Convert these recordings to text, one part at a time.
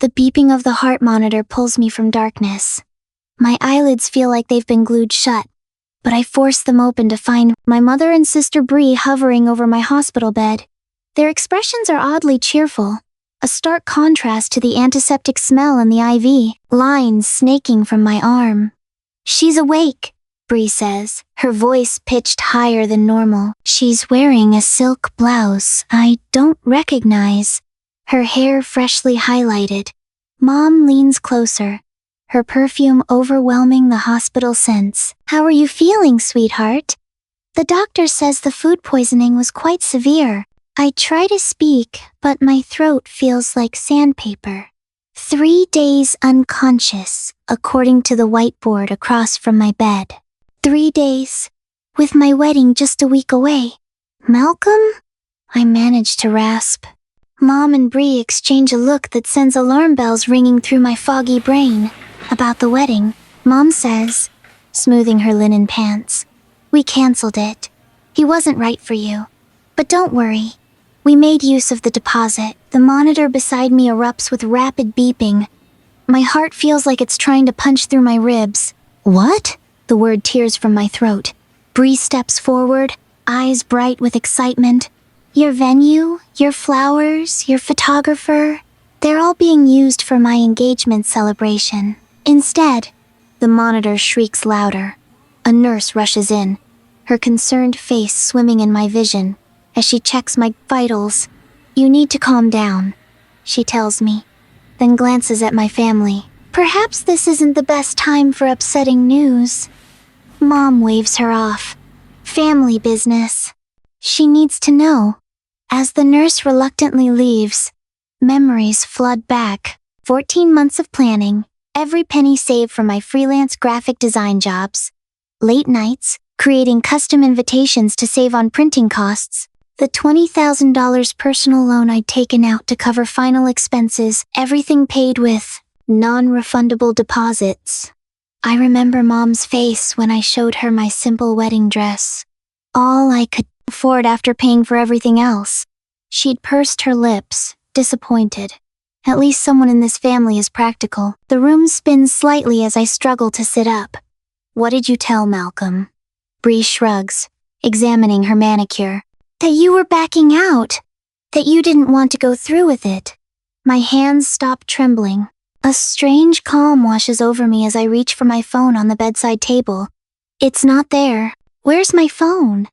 The beeping of the heart monitor pulls me from darkness. My eyelids feel like they've been glued shut, but I force them open to find my mother and sister Bree hovering over my hospital bed. Their expressions are oddly cheerful, a stark contrast to the antiseptic smell in the IV, lines snaking from my arm. "She's awake," Bree says, her voice pitched higher than normal. "She's wearing a silk blouse I don't recognize, her hair freshly highlighted." Mom leans closer, her perfume overwhelming the hospital scents. "How are you feeling, sweetheart?" "The doctor says the food poisoning was quite severe." I try to speak, but my throat feels like sandpaper. 3 days unconscious, according to the whiteboard across from my bed. 3 days, with my wedding just a week away. "Malcolm?" I manage to rasp. Mom and Bree exchange a look that sends alarm bells ringing through my foggy brain. "About the wedding," Mom says, smoothing her linen pants. "We canceled it. He wasn't right for you. But don't worry. We made use of the deposit." The monitor beside me erupts with rapid beeping. My heart feels like it's trying to punch through my ribs. "What?" The word tears from my throat. Bree steps forward, eyes bright with excitement. "Your venue, your flowers, your photographer, they're all being used for my engagement celebration. Instead," the monitor shrieks louder. A nurse rushes in, her concerned face swimming in my vision as she checks my vitals. "You need to calm down," she tells me, then glances at my family. "Perhaps this isn't the best time for upsetting news." Mom waves her off. "Family business. She needs to know." As the nurse reluctantly leaves, memories flood back. 14 months of planning, every penny saved from my freelance graphic design jobs, late nights, creating custom invitations to save on printing costs, the $20,000 personal loan I'd taken out to cover final expenses, everything paid with non-refundable deposits. I remember Mom's face when I showed her my simple wedding dress. All I could afford after paying for everything else. She'd pursed her lips, disappointed. At least someone in this family is practical. The room spins slightly as I struggle to sit up. "What did you tell Malcolm?" Bree shrugs, examining her manicure. "That you were backing out. That you didn't want to go through with it." My hands stop trembling. A strange calm washes over me as I reach for my phone on the bedside table. "It's not there. Where's my phone?"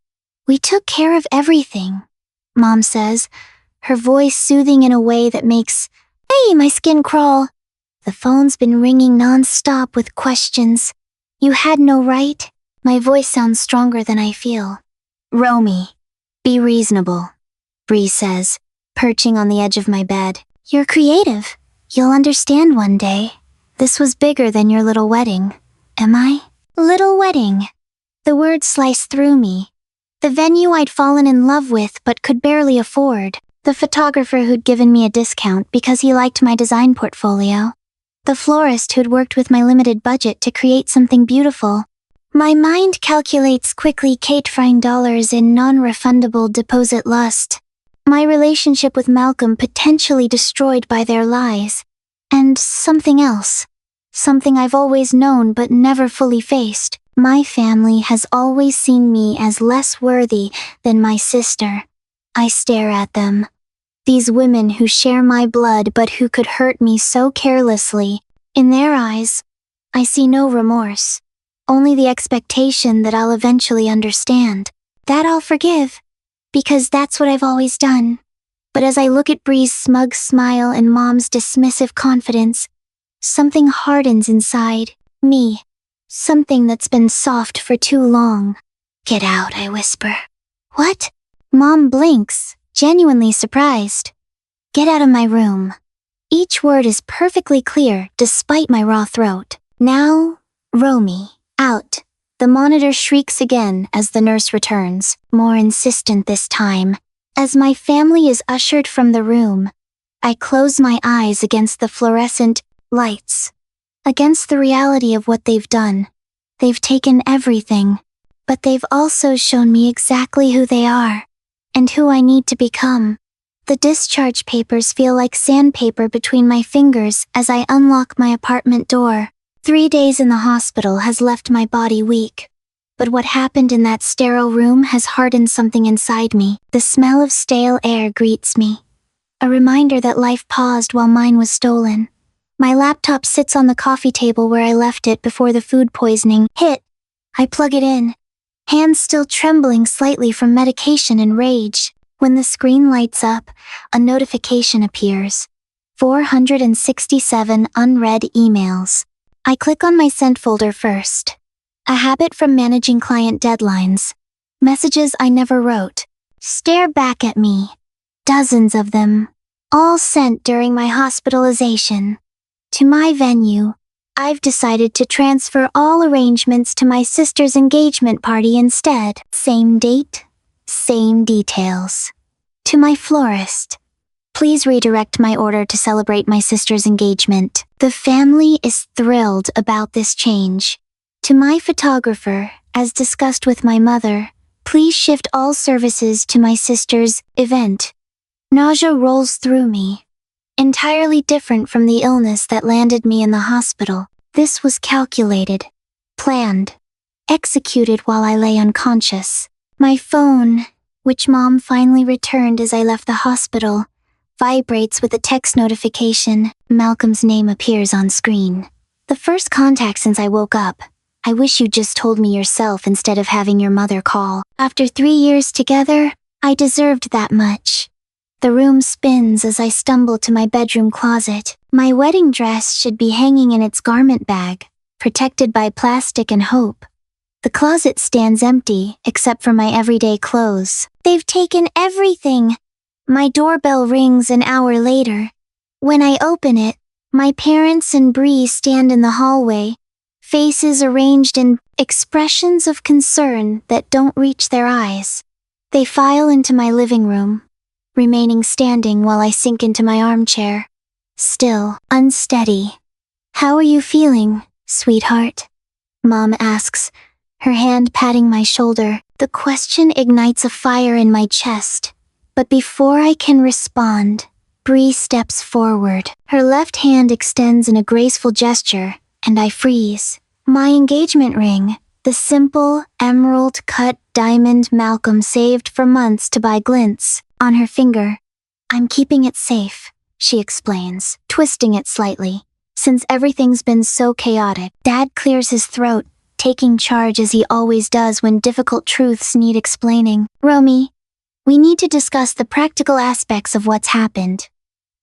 "We took care of everything," Mom says, her voice soothing in a way that makes my skin crawl. "The phone's been ringing non-stop with questions. You had no right." My voice sounds stronger than I feel. "Romy, be reasonable," Bree says, perching on the edge of my bed. "You're creative. You'll understand one day. This was bigger than your little wedding." Am I? Little wedding. The words slice through me. The venue I'd fallen in love with but could barely afford. The photographer who'd given me a discount because he liked my design portfolio. The florist who'd worked with my limited budget to create something beautiful. My mind calculates quickly $8 in non-refundable deposit lust. My relationship with Malcolm potentially destroyed by their lies. And something else. Something I've always known but never fully faced. My family has always seen me as less worthy than my sister. I stare at them. These women who share my blood but who could hurt me so carelessly. In their eyes, I see no remorse. Only the expectation that I'll eventually understand. That I'll forgive. Because that's what I've always done. But as I look at Bree's smug smile and Mom's dismissive confidence, something hardens inside me. Something that's been soft for too long. "Get out," I whisper. "What?" Mom blinks, genuinely surprised. "Get out of my room." Each word is perfectly clear despite my raw throat. "Now, Romy, out." The monitor shrieks again as the nurse returns, more insistent this time. As my family is ushered from the room, I close my eyes against the fluorescent lights, against the reality of what they've done. They've taken everything, but they've also shown me exactly who they are, and who I need to become. The discharge papers feel like sandpaper between my fingers as I unlock my apartment door. 3 days in the hospital has left my body weak. But what happened in that sterile room has hardened something inside me. The smell of stale air greets me. A reminder that life paused while mine was stolen. My laptop sits on the coffee table where I left it before the food poisoning hit. I plug it in, hands still trembling slightly from medication and rage. When the screen lights up, a notification appears. 467 unread emails. I click on my sent folder first. A habit from managing client deadlines. Messages I never wrote. Stare back at me. Dozens of them. All sent during my hospitalization. To my venue. I've decided to transfer all arrangements to my sister's engagement party instead. Same date, same details. To my florist. Please redirect my order to celebrate my sister's engagement. The family is thrilled about this change. To my photographer, as discussed with my mother, please shift all services to my sister's event. Nausea rolls through me. Entirely different from the illness that landed me in the hospital. This was calculated, planned, executed while I lay unconscious. My phone, which Mom finally returned as I left the hospital, vibrates with a text notification. Malcolm's name appears on screen. The first contact since I woke up. I wish you just told me yourself instead of having your mother call. After 3 years together, I deserved that much. The room spins as I stumble to my bedroom closet. My wedding dress should be hanging in its garment bag, protected by plastic and hope. The closet stands empty, except for my everyday clothes. They've taken everything. My doorbell rings an hour later. When I open it, my parents and Bree stand in the hallway, faces arranged in expressions of concern that don't reach their eyes. They file into my living room, remaining standing while I sink into my armchair. Still, unsteady. How are you feeling, sweetheart? Mom asks, her hand patting my shoulder. The question ignites a fire in my chest. But before I can respond, Bree steps forward. Her left hand extends in a graceful gesture, and I freeze. My engagement ring, the simple, emerald-cut diamond Malcolm saved for months to buy glints, on her finger. I'm keeping it safe, she explains, twisting it slightly. Since everything's been so chaotic, Dad clears his throat, taking charge as he always does when difficult truths need explaining. Romy, we need to discuss the practical aspects of what's happened.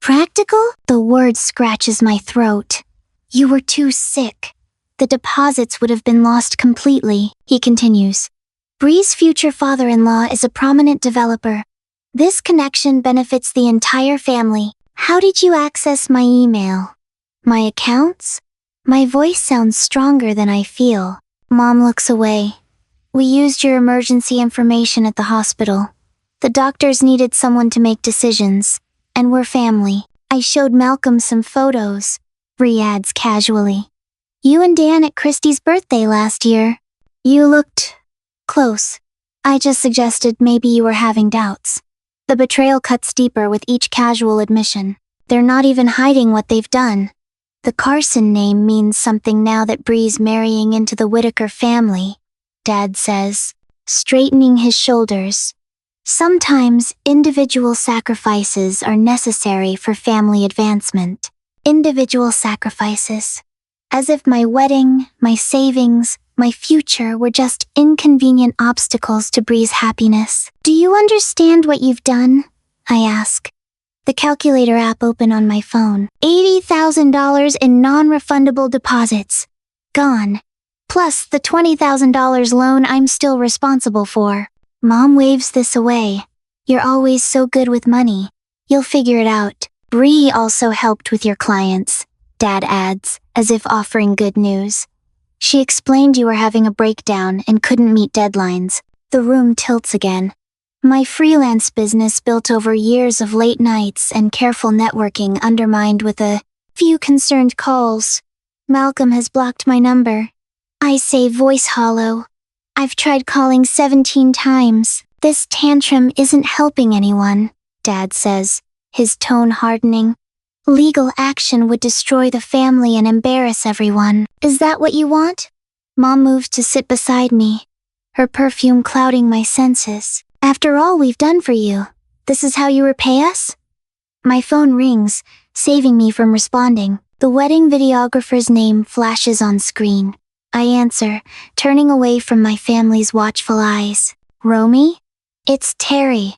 Practical? The word scratches my throat. You were too sick. The deposits would have been lost completely, he continues. Bree's future father-in-law is a prominent developer. This connection benefits the entire family. How did you access my email? My accounts? My voice sounds stronger than I feel. Mom looks away. We used your emergency information at the hospital. The doctors needed someone to make decisions, and we're family. I showed Malcolm some photos, Bree adds casually. You and Dan at Christy's birthday last year. You looked close. I just suggested maybe you were having doubts. The betrayal cuts deeper with each casual admission. They're not even hiding what they've done. The Carson name means something now that Bree's marrying into the Whitaker family, Dad says, straightening his shoulders. Sometimes individual sacrifices are necessary for family advancement. Individual sacrifices. As if my wedding, my savings, my future were just inconvenient obstacles to Bree's happiness. Do you understand what you've done? I ask. The calculator app open on my phone. $80,000 in non-refundable deposits. Gone. Plus the $20,000 loan I'm still responsible for. Mom waves this away. You're always so good with money. You'll figure it out. Bree also helped with your clients, Dad adds, as if offering good news. She explained you were having a breakdown and couldn't meet deadlines. The room tilts again. My freelance business built over years of late nights and careful networking undermined with a few concerned calls. Malcolm has blocked my number. I say voice hollow. I've tried calling 17 times. This tantrum isn't helping anyone. Dad says, his tone hardening. Legal action would destroy the family and embarrass everyone. Is that what you want? Mom moves to sit beside me, her perfume clouding my senses. After all we've done for you, this is how you repay us? My phone rings, saving me from responding. The wedding videographer's name flashes on screen. I answer, turning away from my family's watchful eyes. Romy? It's Terry.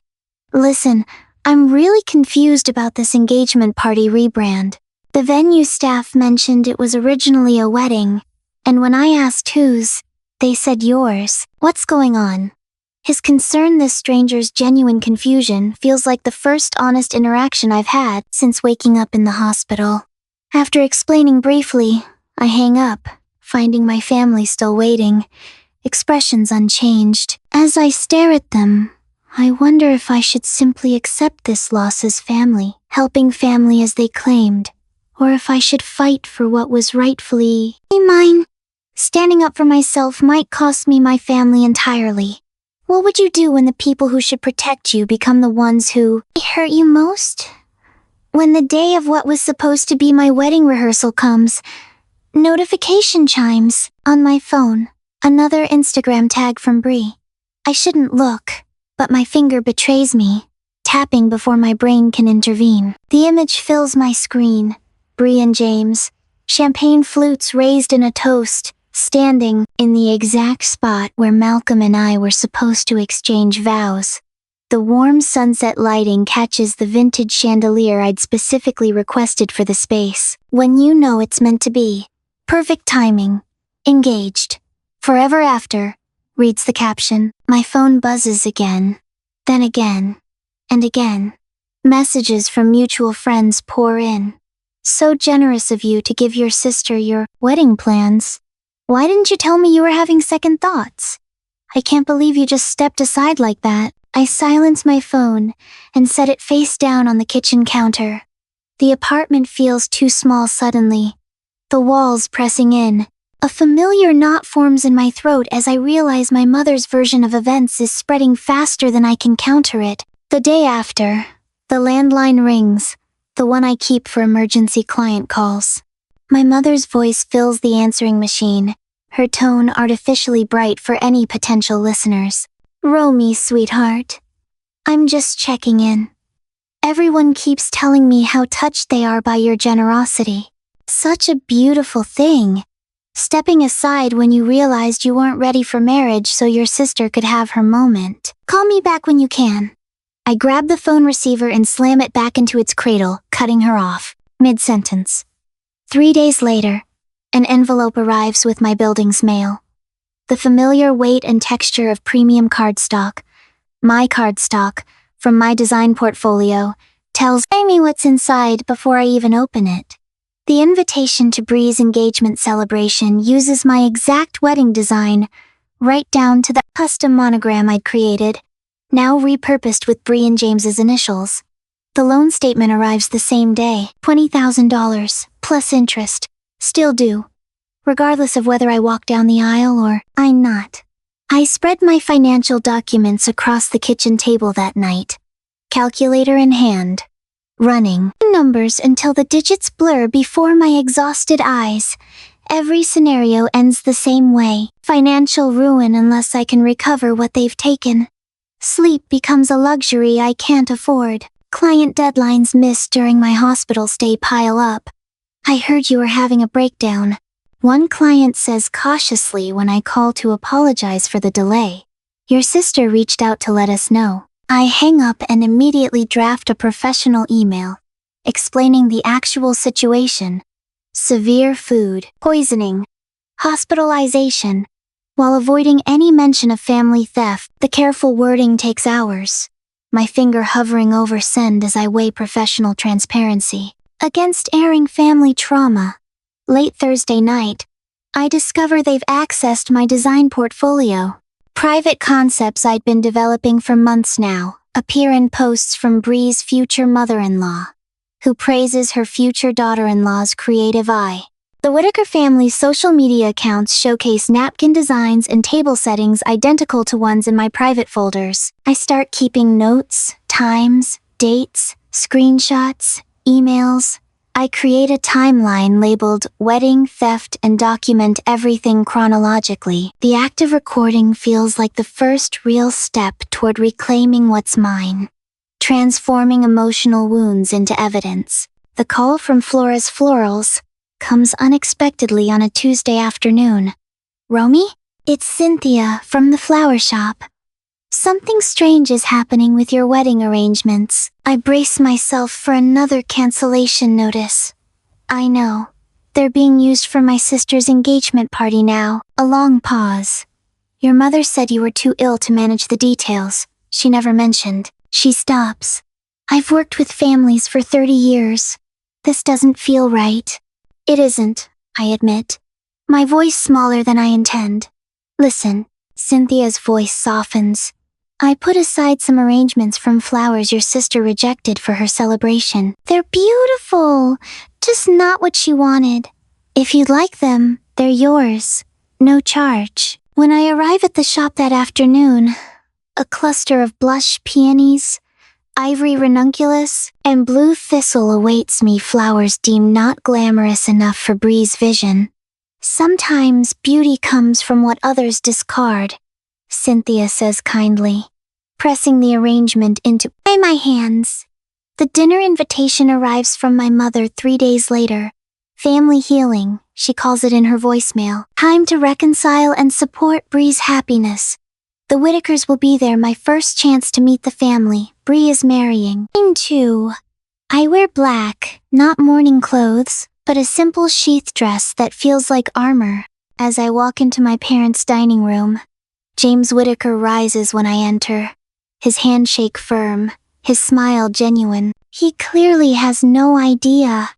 Listen, I'm really confused about this engagement party rebrand. The venue staff mentioned it was originally a wedding, and when I asked whose, they said yours. What's going on? His concern, this stranger's genuine confusion, feels like the first honest interaction I've had since waking up in the hospital. After explaining briefly, I hang up, finding my family still waiting, expressions unchanged. As I stare at them, I wonder if I should simply accept this loss as family, helping family as they claimed, or if I should fight for what was rightfully mine. Standing up for myself might cost me my family entirely. What would you do when the people who should protect you become the ones who hurt you most? When the day of what was supposed to be my wedding rehearsal comes, notification chimes on my phone. Another Instagram tag from Bree. I shouldn't look, but my finger betrays me, tapping before my brain can intervene. The image fills my screen. Bree and James, champagne flutes raised in a toast, standing in the exact spot where Malcolm and I were supposed to exchange vows. The warm sunset lighting catches the vintage chandelier I'd specifically requested for the space. When you know it's meant to be. Perfect timing. Engaged. Forever after, reads the caption. My phone buzzes again. Then again. And again. Messages from mutual friends pour in. So generous of you to give your sister your wedding plans. Why didn't you tell me you were having second thoughts? I can't believe you just stepped aside like that. I silence my phone and set it face down on the kitchen counter. The apartment feels too small suddenly. The walls pressing in. A familiar knot forms in my throat as I realize my mother's version of events is spreading faster than I can counter it. The day after, the landline rings, the one I keep for emergency client calls. My mother's voice fills the answering machine, her tone artificially bright for any potential listeners. Romy, sweetheart. I'm just checking in. Everyone keeps telling me how touched they are by your generosity. Such a beautiful thing. Stepping aside when you realized you weren't ready for marriage so your sister could have her moment. Call me back when you can. I grab the phone receiver and slam it back into its cradle, cutting her off, mid-sentence. 3 days later, an envelope arrives with my building's mail. The familiar weight and texture of premium cardstock, my cardstock, from my design portfolio, tells me what's inside before I even open it. The invitation to Bree's engagement celebration uses my exact wedding design, right down to the custom monogram I'd created, now repurposed with Bree and James's initials. The loan statement arrives the same day, $20,000, plus interest, still due, regardless of whether I walk down the aisle or I'm not. I spread my financial documents across the kitchen table that night, calculator in hand, running numbers until the digits blur before my exhausted eyes. Every scenario ends the same way. Financial ruin unless I can recover what they've taken. Sleep becomes a luxury I can't afford. Client deadlines missed during my hospital stay pile up. I heard you were having a breakdown. One client says cautiously when I call to apologize for the delay. Your sister reached out to let us know. I hang up and immediately draft a professional email, explaining the actual situation. Severe food poisoning, hospitalization. While avoiding any mention of family theft, the careful wording takes hours. My finger hovering over send as I weigh professional transparency against airing family trauma. Late Thursday night, I discover they've accessed my design portfolio. Private concepts I'd been developing for months now appear in posts from Bree's future mother-in-law, who praises her future daughter-in-law's creative eye. The Whitaker family's social media accounts showcase napkin designs and table settings identical to ones in my private folders. I start keeping notes, times, Dates, screenshots, emails. I create a timeline labeled wedding, theft, and document everything chronologically. The act of recording feels like the first real step toward reclaiming what's mine, transforming emotional wounds into evidence. The call from Flora's Florals comes unexpectedly on a Tuesday afternoon. Romy? It's Cynthia from the flower shop. Something strange is happening with your wedding arrangements. I brace myself for another cancellation notice. I know. They're being used for my sister's engagement party now. A long pause. Your mother said you were too ill to manage the details. She never mentioned. She stops. I've worked with families for 30 years. This doesn't feel right. It isn't, I admit. My voice smaller than I intend. Listen, Cynthia's voice softens. I put aside some arrangements from flowers your sister rejected for her celebration. They're beautiful, just not what she wanted. If you'd like them, they're yours. No charge. When I arrive at the shop that afternoon, a cluster of blush peonies, ivory ranunculus, and blue thistle awaits me, flowers deemed not glamorous enough for Bree's vision. Sometimes beauty comes from what others discard, Cynthia says kindly, pressing the arrangement into my hands. The dinner invitation arrives from my mother 3 days later. Family healing, she calls it in her voicemail. Time to reconcile and support Bree's happiness. The Whitakers will be there, my first chance to meet the family. Bree is marrying. Too. I wear black, not mourning clothes, but a simple sheath dress that feels like armor. As I walk into my parents' dining room, James Whitaker rises when I enter. His handshake firm, his smile genuine. He clearly has no idea.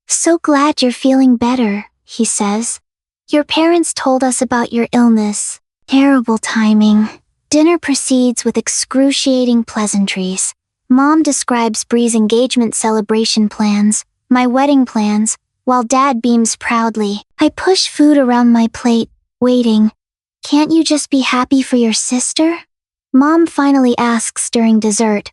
So glad you're feeling better, he says. Your parents told us about your illness. Terrible timing. Dinner proceeds with excruciating pleasantries. Mom describes Bree's engagement celebration plans, my wedding plans, while Dad beams proudly. I push food around my plate, waiting. Can't you just be happy for your sister? Mom finally asks during dessert,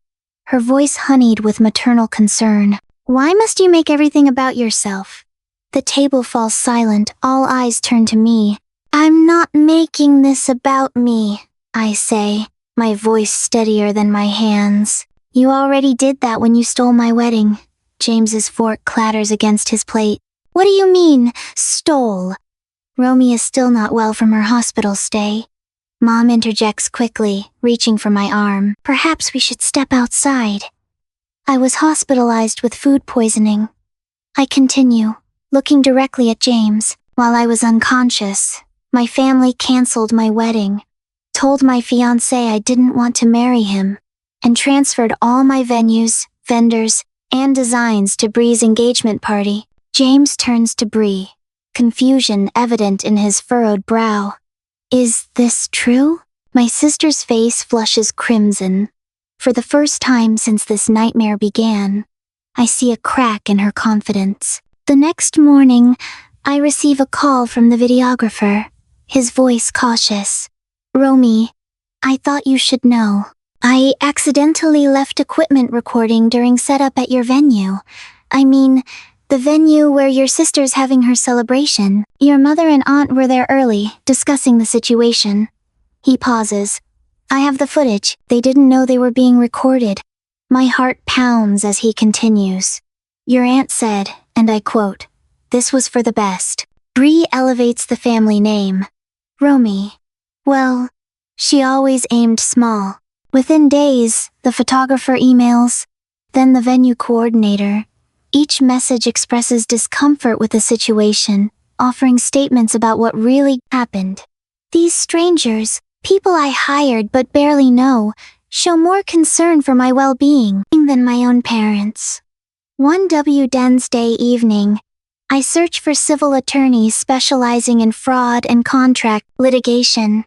her voice honeyed with maternal concern. Why must you make everything about yourself? The table falls silent, all eyes turn to me. I'm not making this about me, I say, my voice steadier than my hands. You already did that when you stole my wedding. James's fork clatters against his plate. What do you mean, stole? Romy is still not well from her hospital stay. Mom interjects quickly, reaching for my arm. Perhaps we should step outside. I was hospitalized with food poisoning. I continue, looking directly at James. While I was unconscious, my family canceled my wedding, told my fiancé I didn't want to marry him, and transferred all my venues, vendors, and designs to Bree's engagement party. James turns to Bree, confusion evident in his furrowed brow. Is this true? My sister's face flushes crimson. For the first time since this nightmare began, I see a crack in her confidence. The next morning, I receive a call from the videographer, his voice cautious. Romy, I thought you should know. I accidentally left equipment recording during setup at your venue. I mean, the venue where your sister's having her celebration. Your mother and aunt were there early, discussing the situation. He pauses. I have the footage. They didn't know they were being recorded. My heart pounds as he continues. Your aunt said, and I quote, "This was for the best." Bree elevates the family name. Romy. Well, she always aimed small. Within days, the photographer emails, then the venue coordinator. Each message expresses discomfort with the situation, offering statements about what really happened. These strangers, people I hired but barely know, show more concern for my well-being than my own parents. One Wednesday evening, I search for civil attorneys specializing in fraud and contract litigation.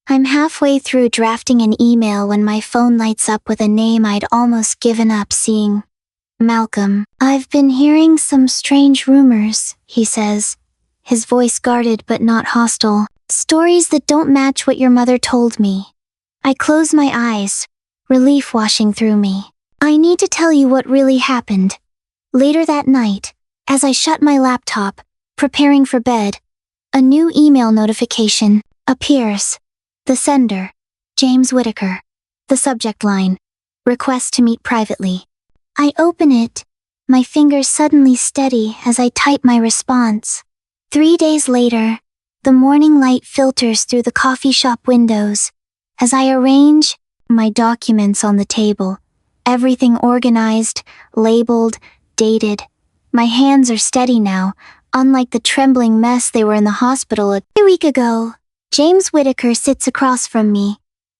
I'm halfway through drafting an email when my phone lights up with a name I'd almost given up seeing. Malcolm. I've been hearing some strange rumors, he says, his voice guarded but not hostile. Stories that don't match what your mother told me. I close my eyes, relief washing through me. I need to tell you what really happened. Later that night, as I shut my laptop, preparing for bed, a new email notification appears. The sender, James Whittaker. The subject line, request to meet privately. I open it, my fingers suddenly steady as I type my response. 3 days later, the morning light filters through the coffee shop windows. As I arrange my documents on the table, everything organized, labeled, dated. My hands are steady now, unlike the trembling mess they were in the hospital a week ago. James Whittaker sits across from me,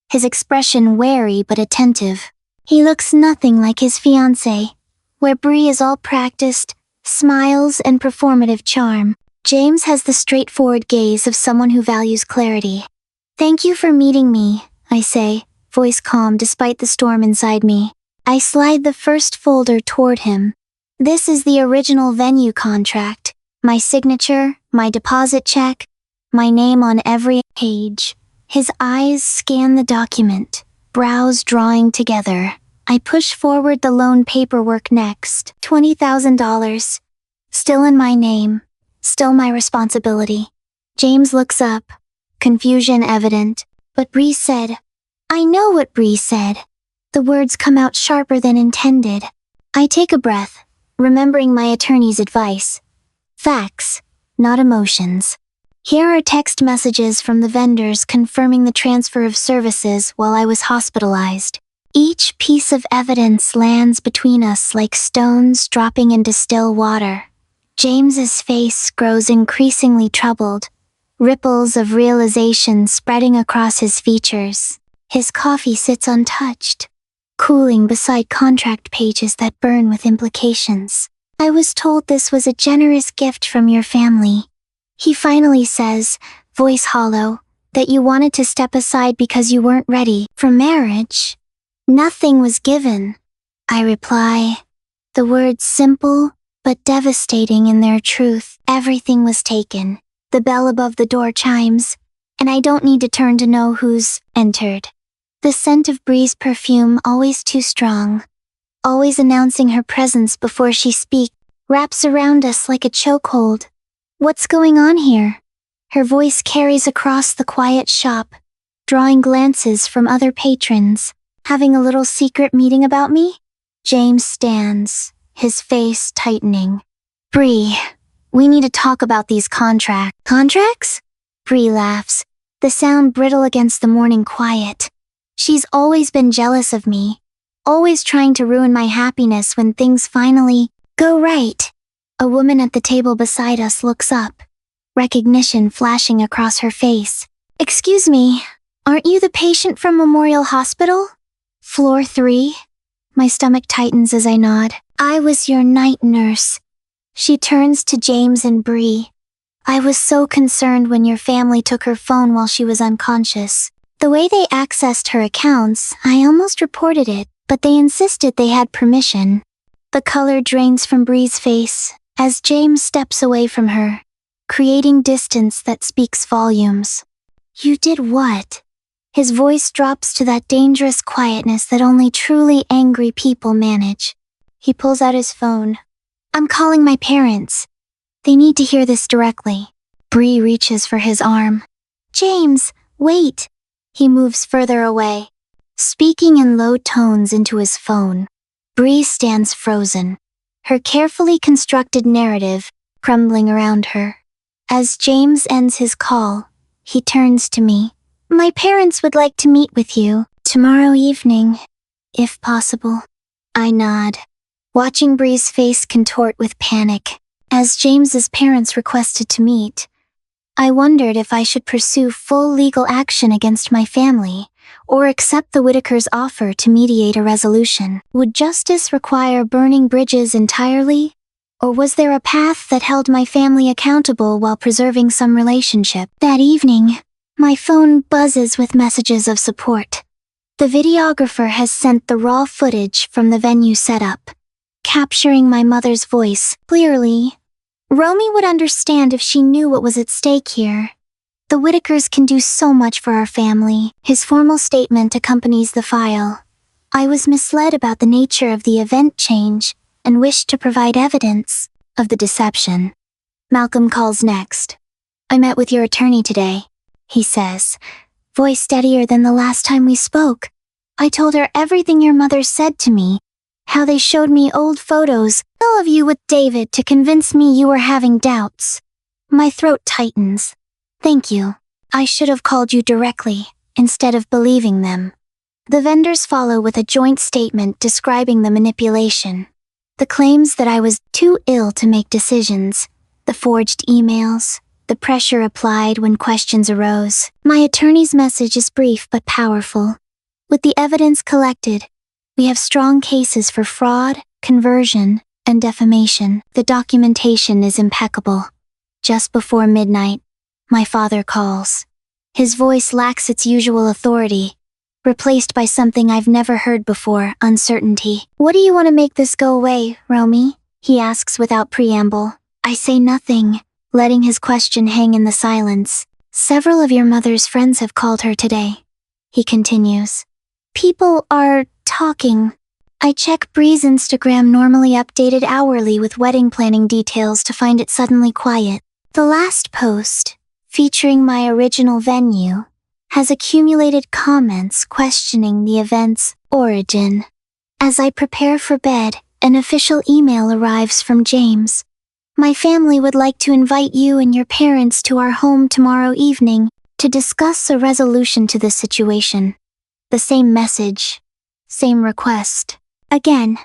his expression wary but attentive. He looks nothing like his fiancé, where Bree is all practiced, smiles and performative charm. James has the straightforward gaze of someone who values clarity. Thank you for meeting me, I say, voice calm despite the storm inside me. I slide the first folder toward him. This is the original venue contract, my signature, my deposit check, my name on every page. His eyes scan the document, brows drawing together. I push forward the loan paperwork next. $20,000. Still in my name. Still my responsibility. James looks up, confusion evident, but Bree said. I know what Bree said. The words come out sharper than intended. I take a breath, remembering my attorney's advice. Facts, not emotions. Here are text messages from the vendors confirming the transfer of services while I was hospitalized. Each piece of evidence lands between us like stones dropping into still water. James's face grows increasingly troubled, ripples of realization spreading across his features. His coffee sits untouched, cooling beside contract pages that burn with implications. I was told this was a generous gift from your family. He finally says, voice hollow, that you wanted to step aside because you weren't ready for marriage. Nothing was given. I reply, the words simple but devastating in their truth. Everything was taken. The bell above the door chimes, and I don't need to turn to know who's entered. The scent of Bree's perfume, always too strong, always announcing her presence before she speaks, wraps around us like a chokehold. What's going on here? Her voice carries across the quiet shop, drawing glances from other patrons. Having a little secret meeting about me? James stands, his face tightening. Bree, we need to talk about these contracts. Contracts? Bree laughs, the sound brittle against the morning quiet. She's always been jealous of me, always trying to ruin my happiness when things finally go right. A woman at the table beside us looks up, recognition flashing across her face. Excuse me, aren't you the patient from Memorial Hospital? Floor 3? My stomach tightens as I nod. I was your night nurse. She turns to James and Bree. I was so concerned when your family took her phone while she was unconscious. The way they accessed her accounts, I almost reported it, but they insisted they had permission. The color drains from Bree's face as James steps away from her, creating distance that speaks volumes. You did what? His voice drops to that dangerous quietness that only truly angry people manage. He pulls out his phone. I'm calling my parents. They need to hear this directly. Bree reaches for his arm. James, wait. He moves further away, speaking in low tones into his phone. Bree stands frozen, her carefully constructed narrative crumbling around her. As James ends his call, he turns to me. My parents would like to meet with you tomorrow evening, if possible. I nod, watching Bree's face contort with panic. As James's parents requested to meet, I wondered if I should pursue full legal action against my family, or accept the Whittakers' offer to mediate a resolution. Would justice require burning bridges entirely? Or was there a path that held my family accountable while preserving some relationship? That evening, my phone buzzes with messages of support. The videographer has sent the raw footage from the venue setup, capturing my mother's voice clearly. Romy would understand if she knew what was at stake here. The Whittakers can do so much for our family. His formal statement accompanies the file, I was misled about the nature of the event change and wished to provide evidence of the deception. Malcolm calls next. I met with your attorney today, he says, voice steadier than the last time we spoke. I told her everything your mother said to me, how they showed me old photos, all of you with David to convince me you were having doubts. My throat tightens. Thank you. I should have called you directly, instead of believing them. The vendors follow with a joint statement describing the manipulation. The claims that I was too ill to make decisions, the forged emails, the pressure applied when questions arose. My attorney's message is brief but powerful. With the evidence collected, we have strong cases for fraud, conversion, and defamation. The documentation is impeccable. Just before midnight, my father calls. His voice lacks its usual authority, replaced by something I've never heard before, uncertainty. What do you want to make this go away, Romy? He asks without preamble. I say nothing, letting his question hang in the silence. Several of your mother's friends have called her today. He continues. People are talking. I check Bree's Instagram, normally updated hourly with wedding planning details, to find it suddenly quiet. The last post, featuring my original venue, has accumulated comments questioning the event's origin. As I prepare for bed, an official email arrives from James. My family would like to invite you and your parents to our home tomorrow evening to discuss a resolution to the situation. The same message, same request. Again,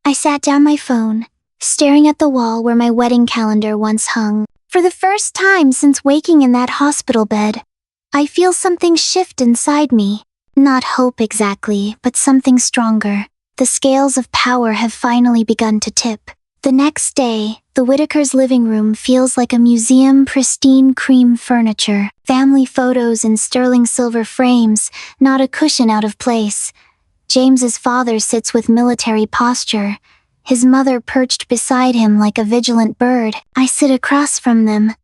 I sat down my phone, staring at the wall where my wedding calendar once hung. For the first time since waking in that hospital bed, I feel something shift inside me. Not hope exactly, but something stronger. The scales of power have finally begun to tip. The next day, the Whitakers' living room feels like a museum, pristine cream furniture, family photos in sterling silver frames, not a cushion out of place. James's father sits with military posture, his mother perched beside him like a vigilant bird. I sit across from them,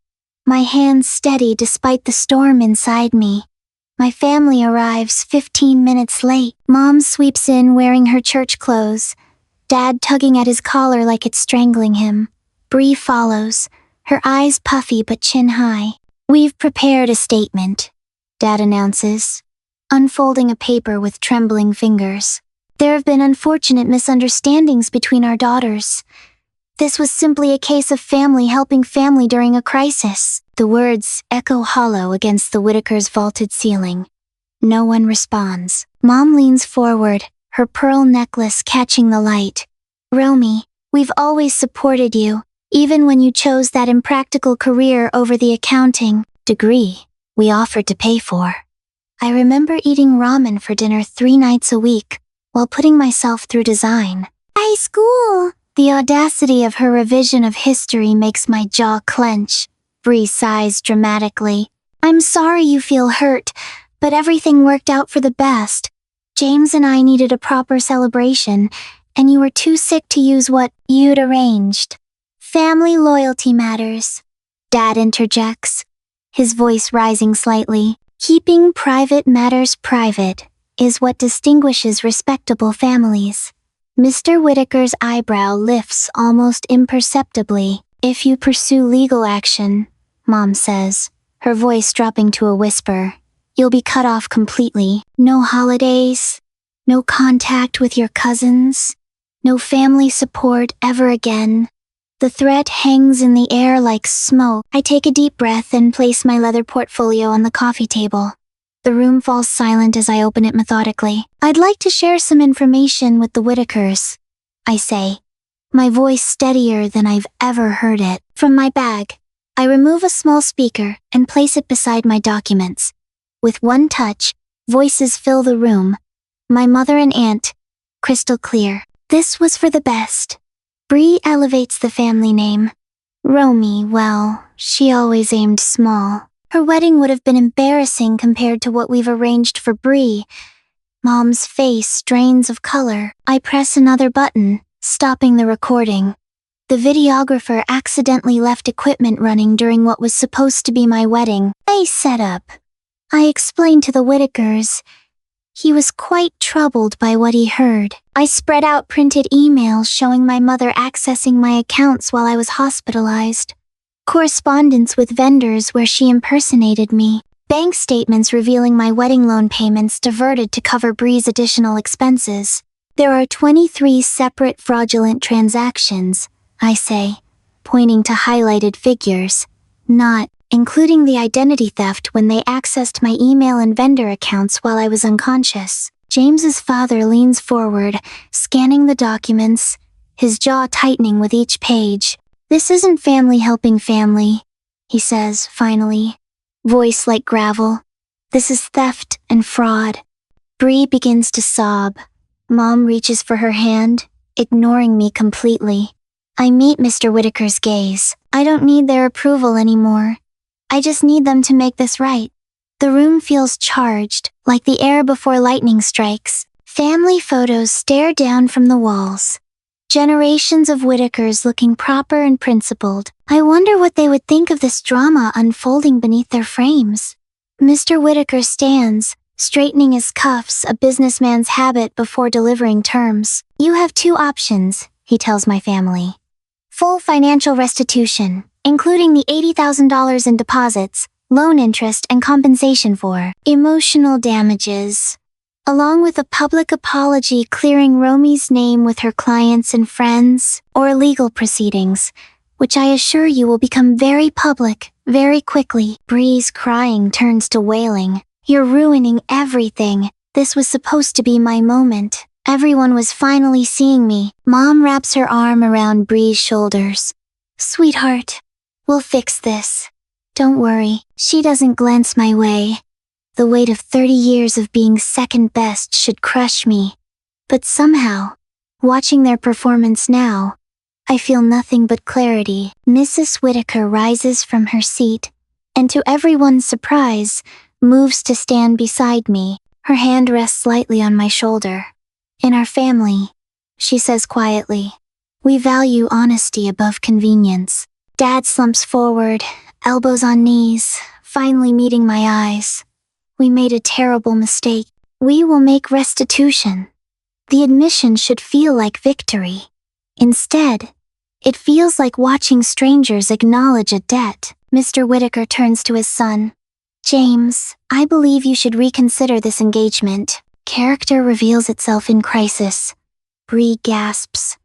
my hands steady despite the storm inside me. My family arrives 15 minutes late. Mom sweeps in wearing her church clothes, Dad tugging at his collar like it's strangling him. Bree follows, her eyes puffy but chin high. We've prepared a statement, Dad announces, unfolding a paper with trembling fingers. There have been unfortunate misunderstandings between our daughters. This was simply a case of family helping family during a crisis. The words echo hollow against the Whitakers' vaulted ceiling. No one responds. Mom leans forward, her pearl necklace catching the light. Romy, we've always supported you, even when you chose that impractical career over the accounting degree we offered to pay for. I remember eating ramen for dinner 3 nights a week, while putting myself through design. High school! The audacity of her revision of history makes my jaw clench. Bree sighs dramatically. I'm sorry you feel hurt, but everything worked out for the best. James and I needed a proper celebration, and you were too sick to use what you'd arranged. Family loyalty matters, Dad interjects, his voice rising slightly. Keeping private matters private is what distinguishes respectable families. Mr. Whitaker's eyebrow lifts almost imperceptibly. If you pursue legal action, Mom says, her voice dropping to a whisper, you'll be cut off completely. No holidays, no contact with your cousins, no family support ever again. The threat hangs in the air like smoke. I take a deep breath and place my leather portfolio on the coffee table. The room falls silent as I open it methodically. I'd like to share some information with the Whitakers, I say, my voice steadier than I've ever heard it. From my bag, I remove a small speaker and place it beside my documents. With one touch, voices fill the room. My mother and aunt, crystal clear. This was for the best. Bree elevates the family name. Romy, well, she always aimed small. Her wedding would have been embarrassing compared to what we've arranged for Bree. Mom's face drains of color. I press another button, stopping the recording. The videographer accidentally left equipment running during what was supposed to be my wedding. I set up. I explained to the Whitakers, He was quite troubled by what he heard. I spread out printed emails showing my mother accessing my accounts while I was hospitalized. Correspondence with vendors where she impersonated me. Bank statements revealing my wedding loan payments diverted to cover Bree's additional expenses. There are 23 separate fraudulent transactions, I say, pointing to highlighted figures, not including the identity theft when they accessed my email and vendor accounts while I was unconscious. James's father leans forward, scanning the documents, his jaw tightening with each page. "This isn't family helping family," he says, finally, voice like gravel. "This is theft and fraud." Bree begins to sob. Mom reaches for her hand, ignoring me completely. I meet Mr. Whitaker's gaze. I don't need their approval anymore. I just need them to make this right. The room feels charged, like the air before lightning strikes. Family photos stare down from the walls. Generations of Whitakers looking proper and principled. I wonder what they would think of this drama unfolding beneath their frames. Mr. Whitaker stands, straightening his cuffs, a businessman's habit before delivering terms. "You have two options," he tells my family. "Full financial restitution, including the $80,000 in deposits, loan interest, and compensation for emotional damages, along with a public apology clearing Romy's name with her clients and friends, or legal proceedings, which I assure you will become very public, very quickly." Bree's crying turns to wailing. "You're ruining everything. This was supposed to be my moment. Everyone was finally seeing me." Mom wraps her arm around Bree's shoulders. "Sweetheart, we'll fix this. Don't worry." She doesn't glance my way. The weight of 30 years of being second best should crush me. But somehow, watching their performance now, I feel nothing but clarity. Mrs. Whitaker rises from her seat, and to everyone's surprise, moves to stand beside me. Her hand rests lightly on my shoulder. "In our family," she says quietly, "we value honesty above convenience." Dad slumps forward, elbows on knees, finally meeting my eyes. "We made a terrible mistake. We will make restitution." The admission should feel like victory. Instead, it feels like watching strangers acknowledge a debt. Mr. Whitaker turns to his son. "James, I believe you should reconsider this engagement." Character reveals itself in crisis. Bree gasps,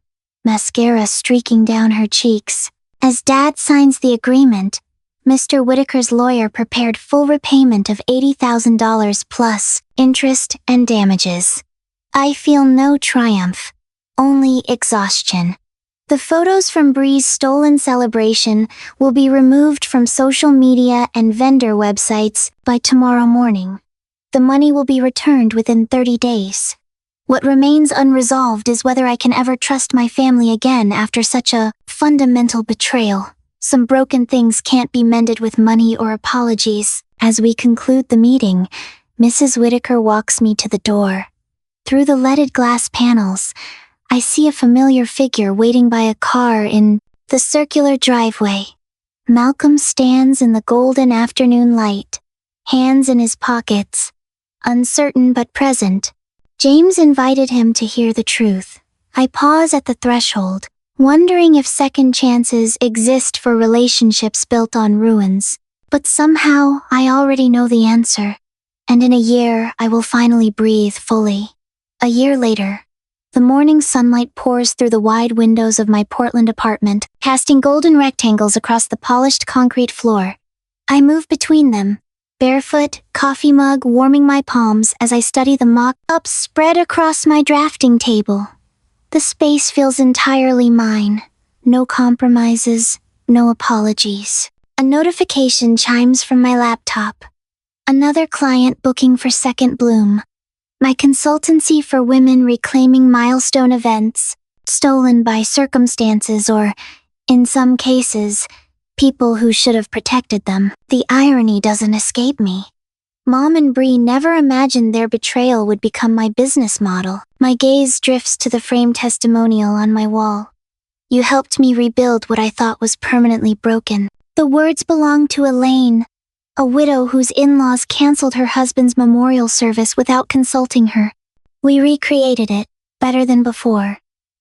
mascara streaking down her cheeks. As Dad signs the agreement, Mr. Whitaker's lawyer prepared full repayment of $80,000 plus interest and damages. I feel no triumph, only exhaustion. The photos from Bree's stolen celebration will be removed from social media and vendor websites by tomorrow morning. The money will be returned within 30 days. What remains unresolved is whether I can ever trust my family again after such a fundamental betrayal. Some broken things can't be mended with money or apologies. As we conclude the meeting, Mrs. Whitaker walks me to the door. Through the leaded glass panels, I see a familiar figure waiting by a car in the circular driveway. Malcolm stands in the golden afternoon light, hands in his pockets, uncertain but present. James invited him to hear the truth. I pause at the threshold, wondering if second chances exist for relationships built on ruins. But somehow, I already know the answer. And in a year, I will finally breathe fully. A year later, the morning sunlight pours through the wide windows of my Portland apartment, casting golden rectangles across the polished concrete floor. I move between them, barefoot, coffee mug warming my palms as I study the mock-ups spread across my drafting table. The space feels entirely mine. No compromises, no apologies. A notification chimes from my laptop. Another client booking for Second Bloom. My consultancy for women reclaiming milestone events, stolen by circumstances or, in some cases, people who should have protected them. The irony doesn't escape me. Mom and Bree never imagined their betrayal would become my business model. My gaze drifts to the framed testimonial on my wall. "You helped me rebuild what I thought was permanently broken." The words belong to Elaine, a widow whose in-laws canceled her husband's memorial service without consulting her. We recreated it, better than before.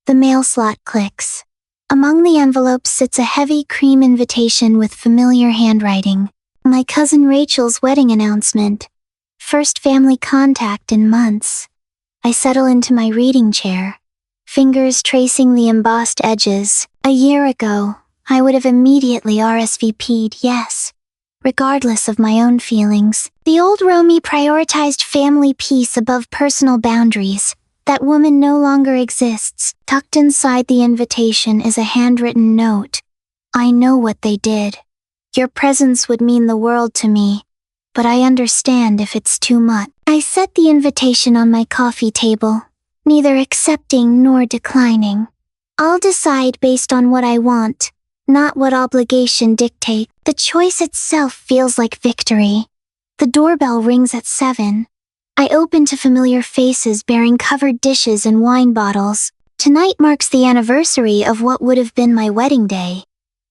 The mail slot clicks. Among the envelopes sits a heavy cream invitation with familiar handwriting. My cousin Rachel's wedding announcement. First family contact in months. I settle into my reading chair, fingers tracing the embossed edges. A year ago, I would have immediately RSVP'd yes, regardless of my own feelings. The old Romy prioritized family peace above personal boundaries. That woman no longer exists. Tucked inside the invitation is a handwritten note. I know what they did. Your presence would mean the world to me, but I understand if it's too much. I set the invitation on my coffee table, neither accepting nor declining. I'll decide based on what I want, not what obligation dictates. The choice itself feels like victory. The doorbell rings at 7. I open to familiar faces bearing covered dishes and wine bottles. Tonight marks the anniversary of what would have been my wedding day.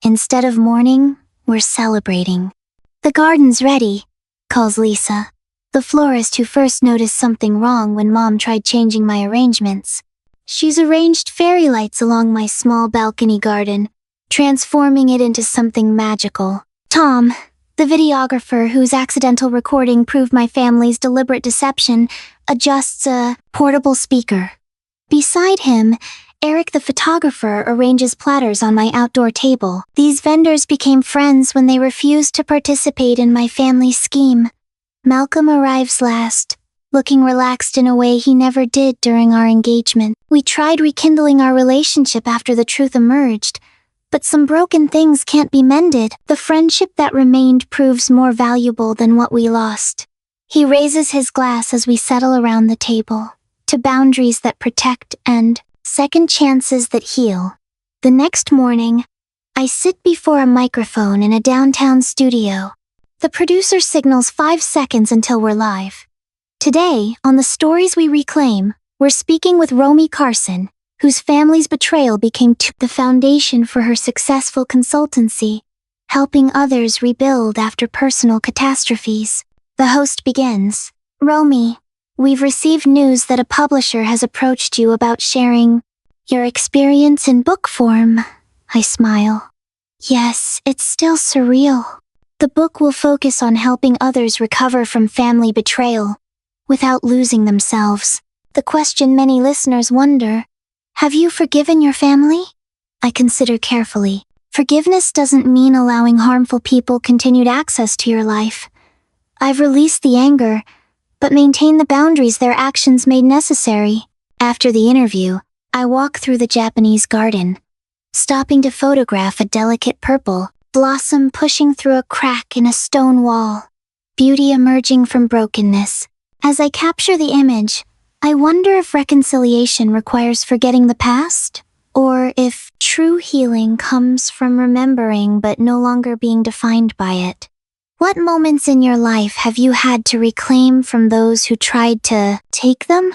Instead of mourning, we're celebrating. The garden's ready, calls Lisa, the florist who first noticed something wrong when Mom tried changing my arrangements. She's arranged fairy lights along my small balcony garden, transforming it into something magical. Tom, the videographer whose accidental recording proved my family's deliberate deception, adjusts a portable speaker. Beside him, Eric the photographer arranges platters on my outdoor table. These vendors became friends when they refused to participate in my family's scheme. Malcolm arrives last, looking relaxed in a way he never did during our engagement. We tried rekindling our relationship after the truth emerged, but some broken things can't be mended. The friendship that remained proves more valuable than what we lost. He raises his glass as we settle around the table, to boundaries that protect and second chances that heal. The next morning, I sit before a microphone in a downtown studio. The producer signals 5 seconds until we're live. Today, on the Stories We Reclaim, we're speaking with Romy Carson, whose family's betrayal became the foundation for her successful consultancy, helping others rebuild after personal catastrophes. The host begins. Romy, we've received news that a publisher has approached you about sharing your experience in book form. I smile. Yes, it's still surreal. The book will focus on helping others recover from family betrayal, without losing themselves. The question many listeners wonder, have you forgiven your family? I consider carefully. Forgiveness doesn't mean allowing harmful people continued access to your life. I've released the anger, but maintained the boundaries their actions made necessary. After the interview, I walk through the Japanese garden, stopping to photograph a delicate purple blossom pushing through a crack in a stone wall, beauty emerging from brokenness. As I capture the image, I wonder if reconciliation requires forgetting the past, or if true healing comes from remembering but no longer being defined by it. What moments in your life have you had to reclaim from those who tried to take them?